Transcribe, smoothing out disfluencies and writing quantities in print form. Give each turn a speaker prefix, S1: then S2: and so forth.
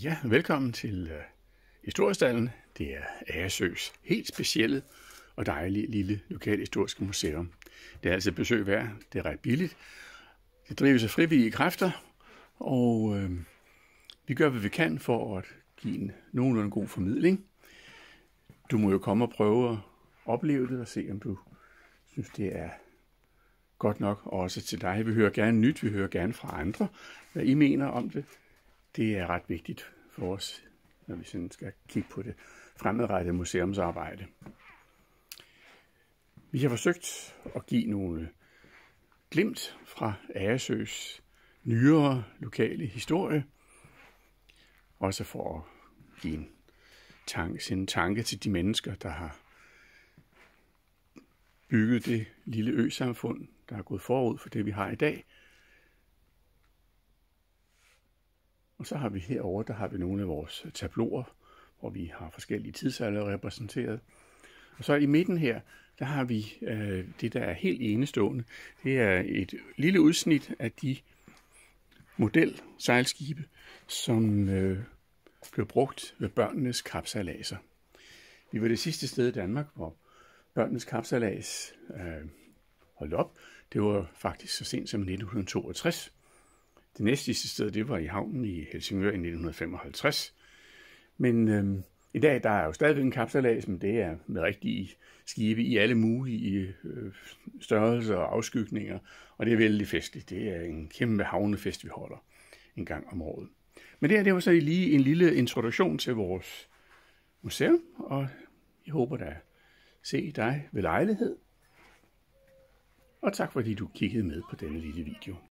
S1: Ja, velkommen til Historiestallen. Det er Agersøs helt specielle og dejlige lille lokalhistoriske museum. Det er altså et besøg værd. Det er ret billigt. Det drives af frivillige kræfter, og vi gør, hvad vi kan for at give en nogenlunde god formidling. Du må jo komme og prøve at opleve det og se, om du synes, det er godt nok også til dig. Vi hører gerne nyt, vi hører gerne fra andre, hvad I mener om det. Det er ret vigtigt for os, når vi sådan skal kigge på det fremadrettede museumsarbejde. Vi har forsøgt at give nogle glimt fra Agersøs nyere lokale historie, også for at give en tanke til de mennesker, der har bygget det lille øsamfund, der er gået forud for det, vi har i dag. Og så har vi herovre, der har vi nogle af vores tabloer, hvor vi har forskellige tidsalder repræsenteret. Og så i midten her, der har vi det, der er helt enestående. Det er et lille udsnit af de modelsejlskibe, som blev brugt ved børnenes kapsejladser. Vi var det sidste sted i Danmark, hvor børnenes kapsejlads holdt op. Det var faktisk så sent som 1962. Det næste sidste sted, det var i havnen i Helsingør i 1955. Men i dag, der er jo stadigvæk en kapsejlads, men det er med rigtige skibe i alle mulige størrelser og afskygninger. Og det er vældig festligt. Det er en kæmpe havnefest, vi holder en gang om året. Men det var så lige en lille introduktion til vores museum, og jeg håber da se dig ved lejlighed. Og tak fordi du kiggede med på denne lille video.